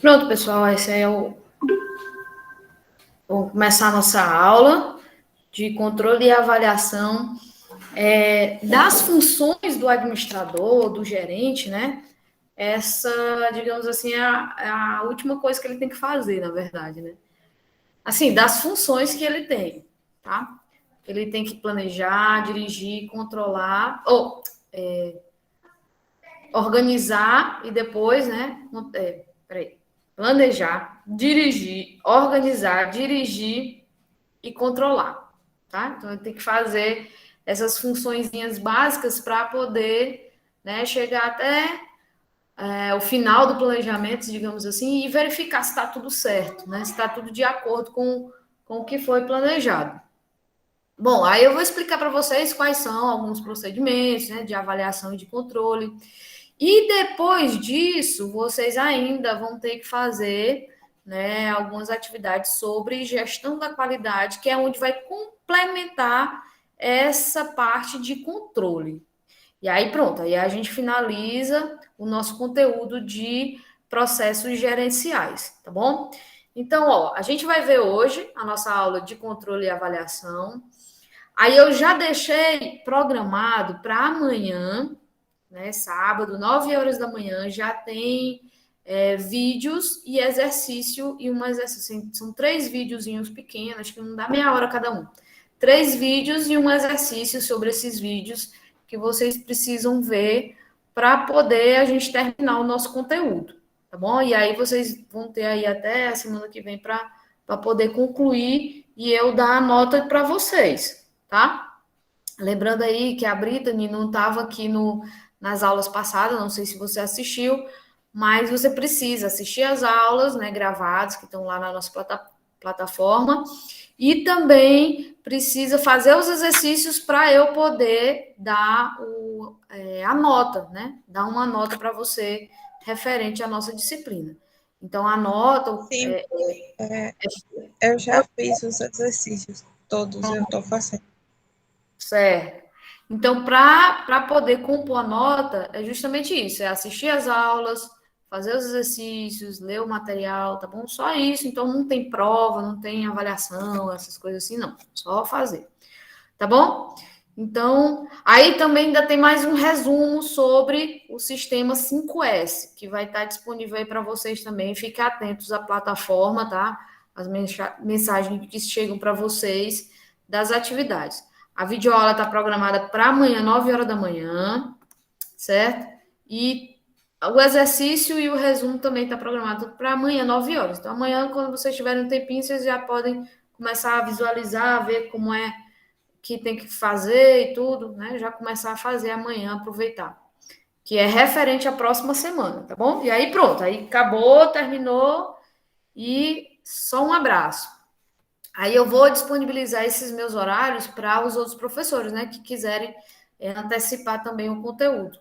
Pronto, pessoal, esse é vamos começar a nossa aula de controle e avaliação das funções do administrador, do gerente, né? Essa, digamos assim, é a última coisa que ele tem que fazer, na verdade, né? Assim, das funções que ele tem, tá? Ele tem que planejar, dirigir, controlar, ou organizar e depois, né? Planejar, dirigir, organizar, dirigir e controlar, tá? Então, ele tem que fazer essas funçõezinhas básicas para poder, né, chegar até o final do planejamento, digamos assim, e verificar se está tudo certo, né? Se está tudo de acordo com o que foi planejado. Bom, aí eu vou explicar para vocês quais são alguns procedimentos, né, de avaliação e de controle. E depois disso, vocês ainda vão ter que fazer, né, algumas atividades sobre gestão da qualidade, que é onde vai complementar essa parte de controle. E aí pronto, aí a gente finaliza o nosso conteúdo de processos gerenciais, tá bom? Então, ó, a gente vai ver hoje a nossa aula de controle e avaliação. Aí eu já deixei programado para amanhã, né, sábado, 9 horas da manhã, já tem vídeos e exercício, e um exercício. São 3 videozinhos pequenos, acho que não dá meia hora cada um. 3 vídeos e um exercício sobre esses vídeos que vocês precisam ver para poder a gente terminar o nosso conteúdo, tá bom? E aí vocês vão ter aí até a semana que vem para poder concluir e eu dar a nota para vocês, tá? Lembrando aí que a Brittany não estava aqui nas aulas passadas, não sei se você assistiu, mas você precisa assistir as aulas, né, gravadas, que estão lá na nossa plataforma, e também precisa fazer os exercícios para eu poder dar a nota, né? Dar uma nota para você referente à nossa disciplina. Então, a nota. Sim, eu já fiz os exercícios todos, eu estou fazendo. Certo. Então, para poder compor a nota, é justamente isso: é assistir as aulas, fazer os exercícios, ler o material, tá bom? Só isso. Então, não tem prova, não tem avaliação, essas coisas assim, não. Só fazer, tá bom? Então, aí também ainda tem mais um resumo sobre o sistema 5S, que vai estar disponível aí para vocês também. Fiquem atentos à plataforma, tá? As mensagens que chegam para vocês das atividades. A videoaula está programada para amanhã, 9 horas da manhã, certo? E o exercício e o resumo também está programado para amanhã, 9 horas. Então, amanhã, quando vocês tiverem um tempinho, vocês já podem começar a visualizar, ver como é que tem que fazer e tudo, né? Já começar a fazer amanhã, aproveitar. Que é referente à próxima semana, tá bom? E aí pronto, aí acabou, terminou e só um abraço. Aí eu vou disponibilizar esses meus horários para os outros professores, né, que quiserem antecipar também o conteúdo.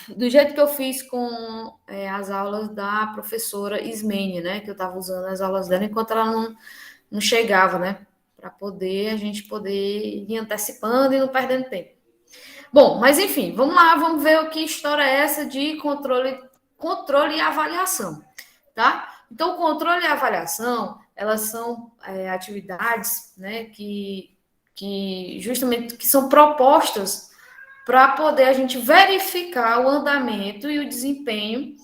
Do jeito que eu fiz com as aulas da professora Ismene, né, que eu estava usando as aulas dela enquanto ela não chegava, né, para poder a gente poder ir antecipando e não perdendo tempo. Bom, mas enfim, vamos lá, vamos ver o que história é essa de controle e avaliação, tá? Então, controle e avaliação, elas são atividades, né, que justamente que são propostas para poder a gente verificar o andamento e o desempenho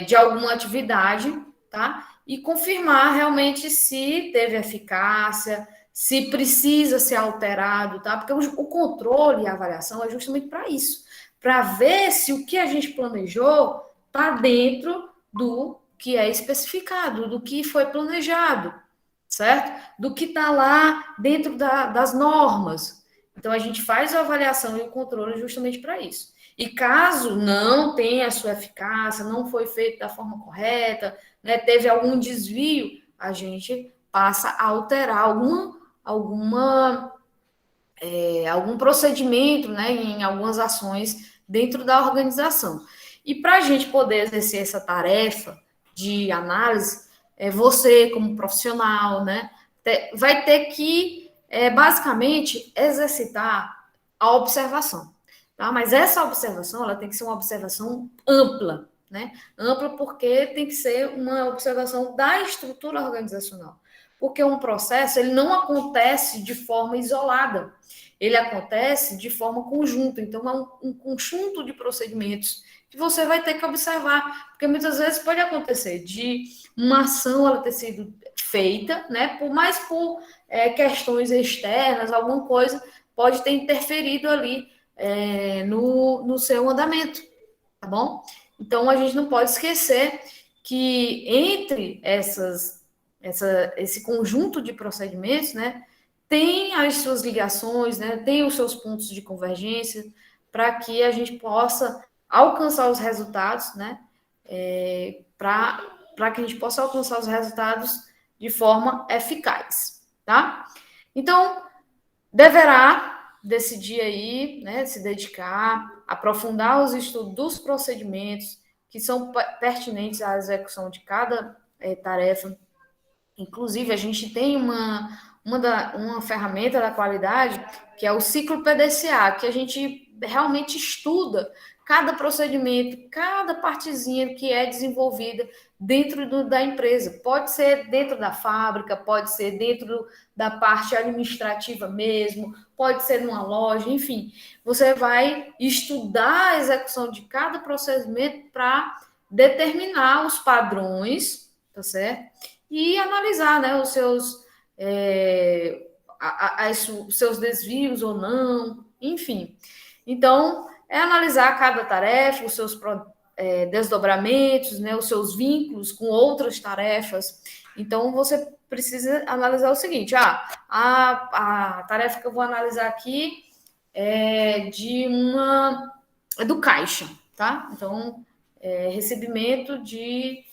de alguma atividade, tá? E confirmar realmente se teve eficácia, se precisa ser alterado, tá? Porque o controle e a avaliação é justamente para isso, para ver se o que a gente planejou está dentro do que é especificado, do que foi planejado, certo? Do que está lá dentro das normas. Então, a gente faz a avaliação e o controle justamente para isso. E caso não tenha a sua eficácia, não foi feito da forma correta, né, teve algum desvio, a gente passa a alterar algum procedimento, né, em algumas ações dentro da organização. E para a gente poder exercer essa tarefa de análise, você, como profissional, né, vai ter que, basicamente, exercitar a observação. Tá? Mas essa observação ela tem que ser uma observação ampla. né? Ampla porque tem que ser uma observação da estrutura organizacional. Porque um processo, ele não acontece de forma isolada, ele acontece de forma conjunta. Então, é um conjunto de procedimentos que você vai ter que observar, porque muitas vezes pode acontecer de uma ação ela ter sido feita, né, por questões externas, alguma coisa pode ter interferido ali no seu andamento, tá bom? Então, a gente não pode esquecer que entre esse conjunto de procedimentos, né, tem as suas ligações, né, tem os seus pontos de convergência, para que a gente possa alcançar os resultados, né, para que a gente possa alcançar os resultados de forma eficaz, tá? Então, deverá decidir aí, né, se dedicar, aprofundar os estudos dos procedimentos que são pertinentes à execução de cada tarefa. Inclusive, a gente tem uma ferramenta da qualidade que é o ciclo PDCA, que a gente realmente estuda cada procedimento, cada partezinha que é desenvolvida dentro da empresa. Pode ser dentro da fábrica, pode ser dentro da parte administrativa mesmo, pode ser numa loja, enfim. Você vai estudar a execução de cada procedimento para determinar os padrões, tá certo? E analisar, né, os seus desvios ou não, enfim. Então, é analisar cada tarefa, os seus desdobramentos, né, os seus vínculos com outras tarefas. Então, você precisa analisar o seguinte: a tarefa que eu vou analisar aqui é do caixa, tá? Então, recebimento de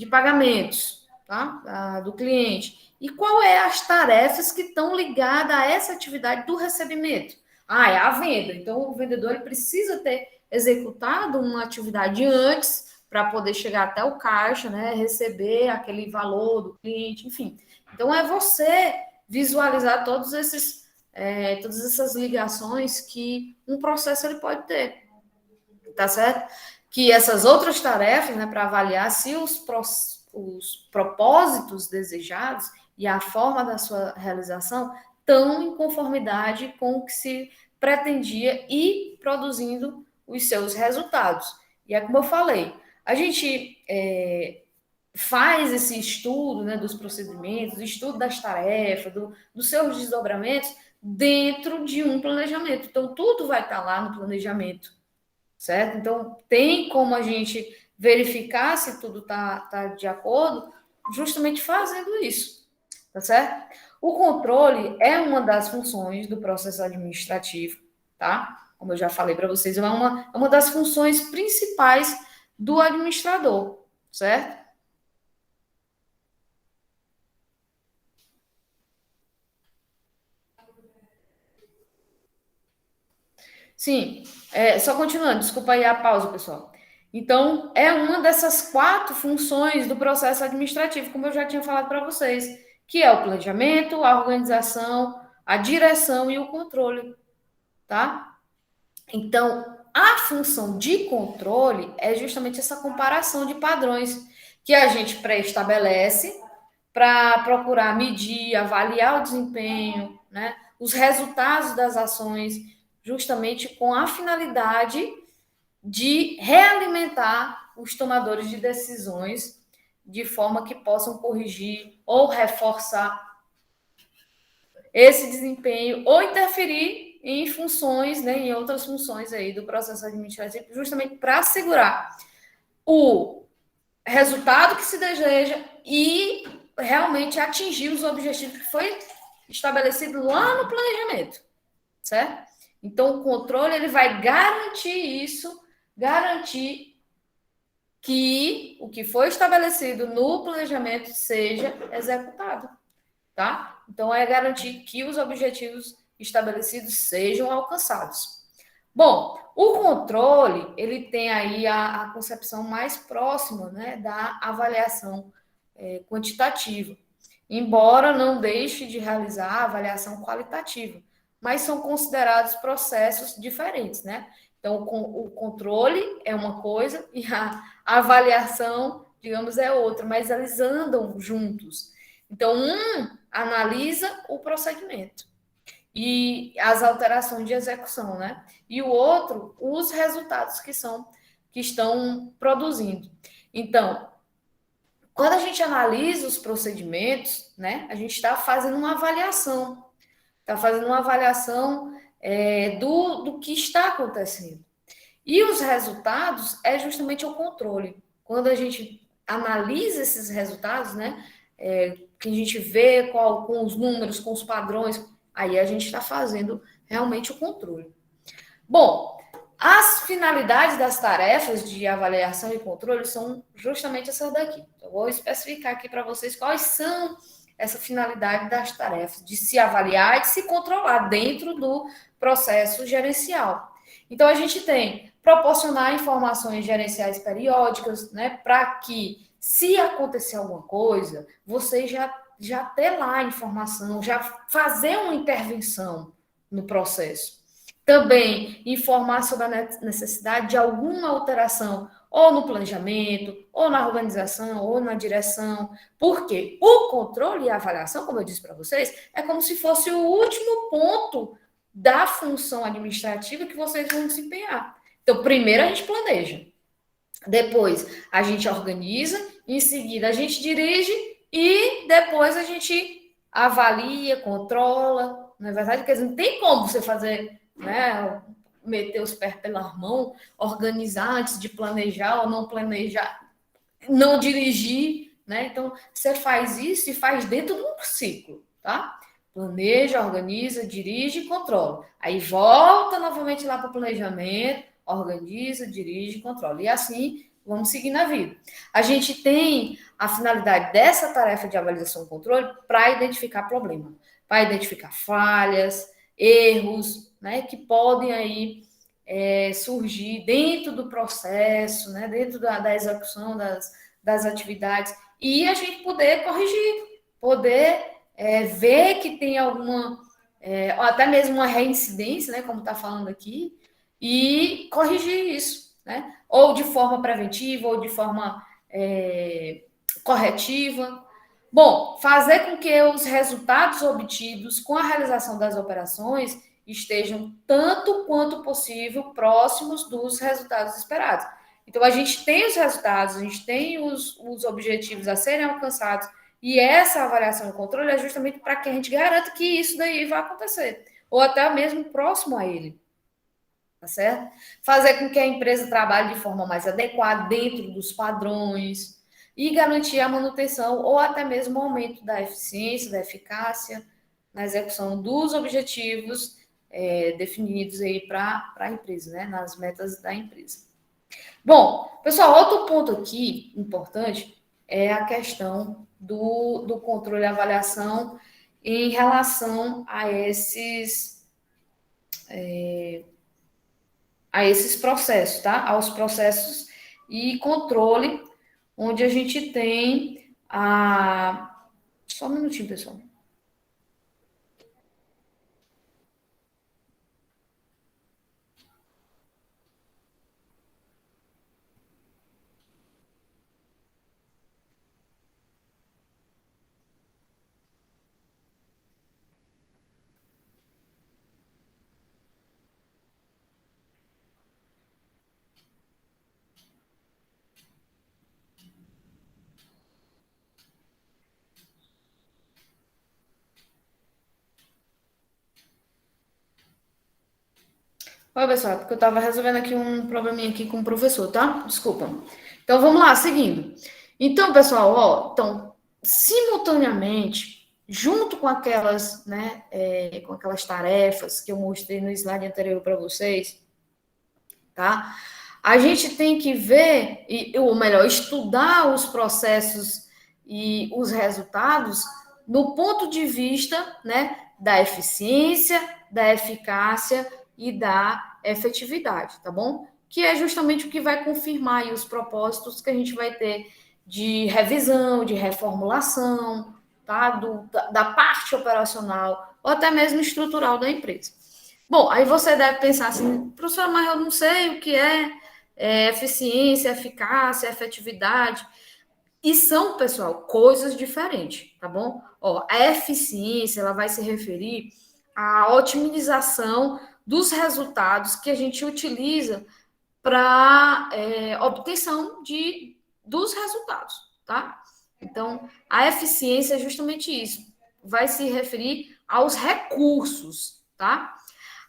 pagamentos, tá? Do cliente. E qual é as tarefas que estão ligadas a essa atividade do recebimento? É a venda. Então, o vendedor ele precisa ter executado uma atividade antes para poder chegar até o caixa, né? Receber aquele valor do cliente, enfim. Então, é você visualizar todas essas ligações que um processo ele pode ter, tá certo? Que essas outras tarefas, né, para avaliar se os propósitos desejados e a forma da sua realização estão em conformidade com o que se pretendia e produzindo os seus resultados. E é como eu falei, a gente faz esse estudo, né, dos procedimentos, estudo das tarefas, dos seus desdobramentos dentro de um planejamento. Então, tudo vai estar lá no planejamento, certo? Então, tem como a gente verificar se tudo tá de acordo, justamente fazendo isso, tá certo? O controle é uma das funções do processo administrativo, tá? Como eu já falei para vocês, é uma das funções principais do administrador, certo? Sim, só continuando, desculpa aí a pausa, pessoal. Então, é uma dessas 4 funções do processo administrativo, como eu já tinha falado para vocês, que é o planejamento, a organização, a direção e o controle, tá? Então, a função de controle é justamente essa comparação de padrões que a gente pré-estabelece para procurar medir, avaliar o desempenho, né, os resultados das ações, justamente com a finalidade de realimentar os tomadores de decisões de forma que possam corrigir ou reforçar esse desempenho ou interferir em funções, né, em outras funções aí do processo administrativo, justamente para assegurar o resultado que se deseja e realmente atingir os objetivos que foi estabelecido lá no planejamento, certo? Então, o controle ele vai garantir isso, garantir que o que foi estabelecido no planejamento seja executado, tá? Então, é garantir que os objetivos estabelecidos sejam alcançados. Bom, o controle, ele tem aí a concepção mais próxima, né, da avaliação quantitativa, embora não deixe de realizar a avaliação qualitativa, mas são considerados processos diferentes, né? Então, o controle é uma coisa e a avaliação, digamos, é outra, mas eles andam juntos. Então, um analisa o procedimento e as alterações de execução, né? E o outro, os resultados que estão produzindo. Então, quando a gente analisa os procedimentos, né, a gente está fazendo uma avaliação, do que está acontecendo. E os resultados é justamente o controle. Quando a gente analisa esses resultados, né, que a gente vê com os números, com os padrões, aí a gente está fazendo realmente o controle. Bom, as finalidades das tarefas de avaliação e controle são justamente essas daqui. Eu vou especificar aqui para vocês quais são essa finalidade das tarefas, de se avaliar e de se controlar dentro do processo gerencial. Então, a gente tem proporcionar informações gerenciais periódicas, né, para que, se acontecer alguma coisa, você já ter lá a informação, já fazer uma intervenção no processo. Também informar sobre a necessidade de alguma alteração, ou no planejamento, ou na organização, ou na direção. Porque o controle e a avaliação, como eu disse para vocês, é como se fosse o último ponto da função administrativa que vocês vão desempenhar. Então, primeiro a gente planeja, depois a gente organiza, em seguida a gente dirige e depois a gente avalia, controla. Na verdade, porque não tem como você fazer, né, meter os pés pela mão, organizar antes de planejar ou não planejar, não dirigir, né? Então, você faz isso e faz dentro de um ciclo, tá? Planeja, organiza, dirige e controla. Aí volta novamente lá para o planejamento, organiza, dirige, controla. E assim vamos seguir na vida. A gente tem a finalidade dessa tarefa de avaliação e controle para identificar problema, para identificar falhas, erros, né, que podem aí surgir dentro do processo, né, dentro da execução das atividades, e a gente poder corrigir, poder ver que tem alguma, ou até mesmo uma reincidência, né, como está falando aqui, e corrigir isso, né? Ou de forma preventiva, ou de forma corretiva. Bom, fazer com que os resultados obtidos com a realização das operações estejam tanto quanto possível próximos dos resultados esperados. Então, a gente tem os resultados, a gente tem os objetivos a serem alcançados, e essa avaliação e controle é justamente para que a gente garanta que isso daí vai acontecer, ou até mesmo próximo a ele. Tá certo? Fazer com que a empresa trabalhe de forma mais adequada dentro dos padrões e garantir a manutenção ou até mesmo o aumento da eficiência, da eficácia na execução dos objetivos definidos aí para a empresa, né? Nas metas da empresa. Bom, pessoal, outro ponto aqui importante é a questão do controle e avaliação em relação a esses processos, tá? Aos processos e controle, onde a gente tem a... Só um minutinho, pessoal. Oi, pessoal, porque eu estava resolvendo aqui um probleminha aqui com o professor, tá? Desculpa. Então, vamos lá, seguindo. Então, pessoal, ó, então, simultaneamente, junto com aquelas, né, com aquelas tarefas que eu mostrei no slide anterior para vocês, tá? A gente tem que ver, ou melhor, estudar os processos e os resultados no ponto de vista, né, da eficiência, da eficácia e da efetividade, tá bom? Que é justamente o que vai confirmar aí os propósitos que a gente vai ter de revisão, de reformulação, tá? Da parte operacional ou até mesmo estrutural da empresa. Bom, aí você deve pensar assim, professora, mas eu não sei o que é eficiência, eficácia, efetividade. E são, pessoal, coisas diferentes, tá bom? Ó, a eficiência, ela vai se referir à otimização dos resultados que a gente utiliza para obtenção dos resultados, tá? Então, a eficiência é justamente isso. Vai se referir aos recursos, tá?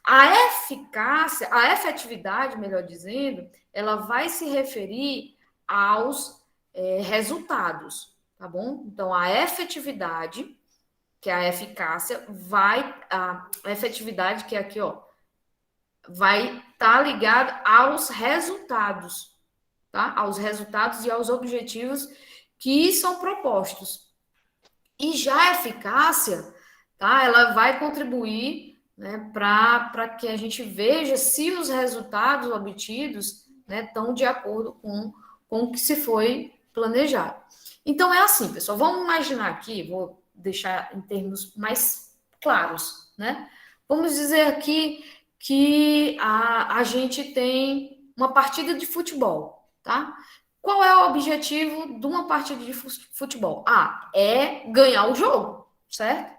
A eficácia, a efetividade, melhor dizendo, ela vai se referir aos resultados, tá bom? Então, a efetividade, que é a eficácia, a efetividade, que é aqui, ó, vai estar tá ligada aos resultados, tá? Aos resultados e aos objetivos que são propostos. E já a eficácia, tá? Ela vai contribuir, né, para que a gente veja se os resultados obtidos, né, estão de acordo com o que se foi planejado. Então, é assim, pessoal, vamos imaginar aqui, vou deixar em termos mais claros, né? Vamos dizer aqui que a gente tem uma partida de futebol, tá? Qual é o objetivo de uma partida de futebol? Ah, é ganhar o jogo, certo?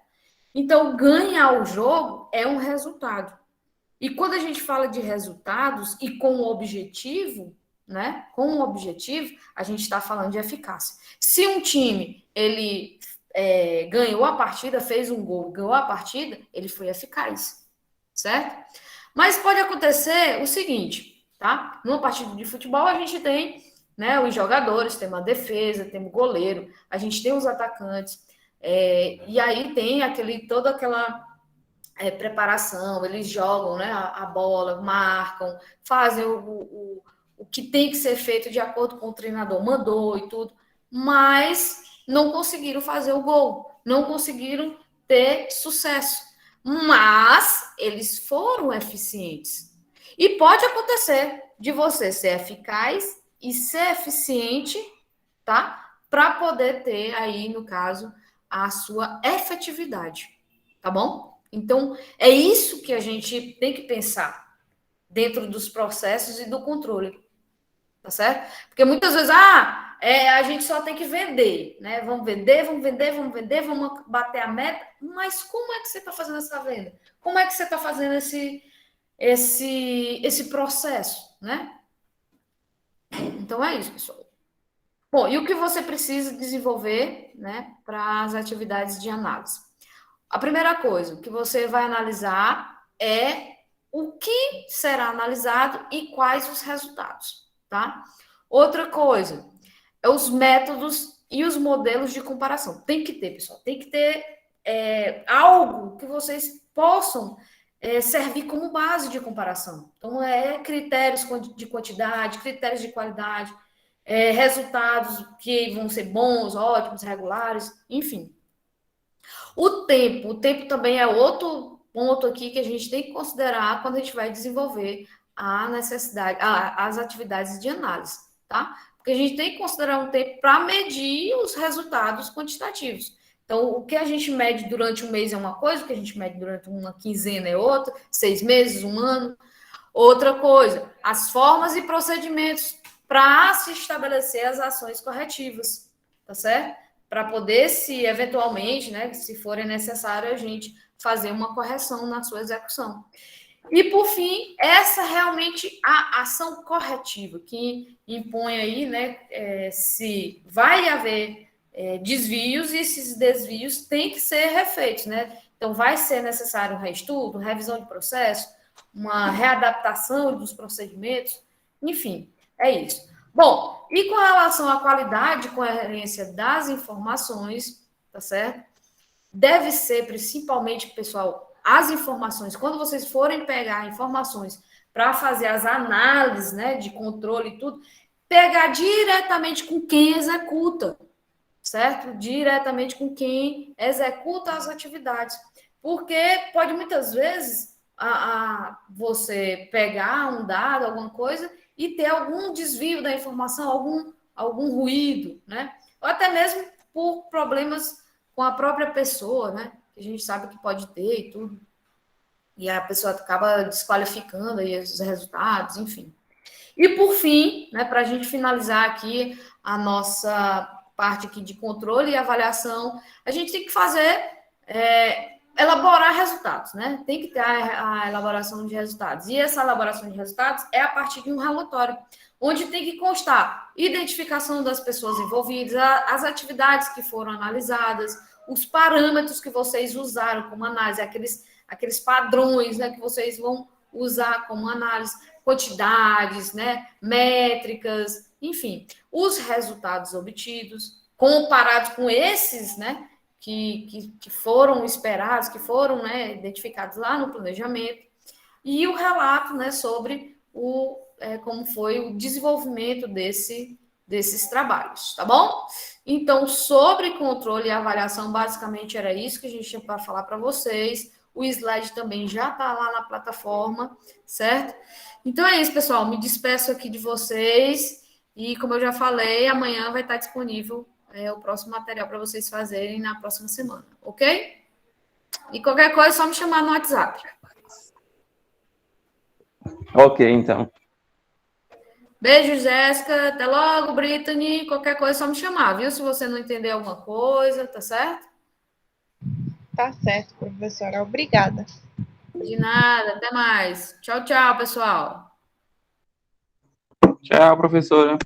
Então, ganhar o jogo é um resultado. E quando a gente fala de resultados e com o objetivo, né? Com o objetivo, a gente está falando de eficácia. Se um time ele ganhou a partida, fez um gol, ganhou a partida, ele foi eficaz, certo? Mas pode acontecer o seguinte, tá? Numa partida de futebol a gente tem, né, os jogadores, tem uma defesa, tem um goleiro, a gente tem os atacantes, e aí tem toda aquela preparação, eles jogam, né, a bola, marcam, fazem o que tem que ser feito de acordo com o treinador mandou e tudo, mas não conseguiram fazer o gol, não conseguiram ter sucesso. Mas eles foram eficientes. E pode acontecer de você ser eficaz e ser eficiente, tá? Para poder ter aí, no caso, a sua efetividade, tá bom? Então, é isso que a gente tem que pensar dentro dos processos e do controle, tá certo? Porque muitas vezes, a gente só tem que vender, né? Vamos vender, vamos vender, vamos vender, vamos bater a meta, mas como é que você está fazendo essa venda? Como é que você está fazendo esse processo, né? Então é isso, pessoal. Bom, e o que você precisa desenvolver, né, para as atividades de análise? A primeira coisa que você vai analisar é o que será analisado e quais os resultados, tá? Outra coisa é os métodos e os modelos de comparação. Tem que ter, pessoal, tem que ter algo que vocês possam servir como base de comparação. Então, critérios de quantidade, critérios de qualidade, resultados que vão ser bons, ótimos, regulares, enfim. O tempo também é outro ponto aqui que a gente tem que considerar quando a gente vai desenvolver a necessidade, as atividades de análise, tá? Porque a gente tem que considerar um tempo para medir os resultados quantitativos. Então, o que a gente mede durante um mês é uma coisa, o que a gente mede durante uma quinzena é outra, 6 meses, um ano. Outra coisa, as formas e procedimentos para se estabelecer as ações corretivas, tá certo? Para poder, se eventualmente, né, se for necessário, a gente fazer uma correção na sua execução. E, por fim, essa realmente a ação corretiva, que impõe aí, né, se vai haver desvios, e esses desvios têm que ser refeitos, né? Então, vai ser necessário um reestudo, revisão de processo, uma readaptação dos procedimentos, enfim, é isso. Bom, e com relação à qualidade e coerência das informações, tá certo? Deve ser principalmente, pessoal, as informações, quando vocês forem pegar informações para fazer as análises, né, de controle e tudo, pegar diretamente com quem executa, certo? Diretamente com quem executa as atividades. Porque pode muitas vezes você pegar um dado, alguma coisa, e ter algum desvio da informação, algum ruído, né? Ou até mesmo por problemas com a própria pessoa, né? Que a gente sabe que pode ter e tudo. e a pessoa acaba desqualificando aí os resultados, enfim. E por fim, né, para a gente finalizar aqui a nossa parte aqui de controle e avaliação, a gente tem que fazer, elaborar resultados, né? Tem que ter a elaboração de resultados. E essa elaboração de resultados é a partir de um relatório, onde tem que constar identificação das pessoas envolvidas, as atividades que foram analisadas, os parâmetros que vocês usaram como análise, aqueles padrões, né, que vocês vão usar como análise, quantidades, né, métricas, enfim, os resultados obtidos, comparados com esses, né, que foram esperados, que foram, né, identificados lá no planejamento, e o relato, né, sobre como foi o desenvolvimento desses trabalhos, tá bom? Então, sobre controle e avaliação, basicamente era isso que a gente tinha para falar para vocês. O slide também já está lá na plataforma, certo? Então é isso, pessoal. Me despeço aqui de vocês. E, como eu já falei, amanhã vai estar disponível o próximo material para vocês fazerem na próxima semana, ok? E qualquer coisa é só me chamar no WhatsApp. Ok, então. Beijo, Jéssica. Até logo, Brittany. Qualquer coisa é só me chamar, viu? Se você não entender alguma coisa, tá certo? Tá certo, professora. Obrigada. De nada. Até mais. Tchau, tchau, pessoal. Tchau, professora.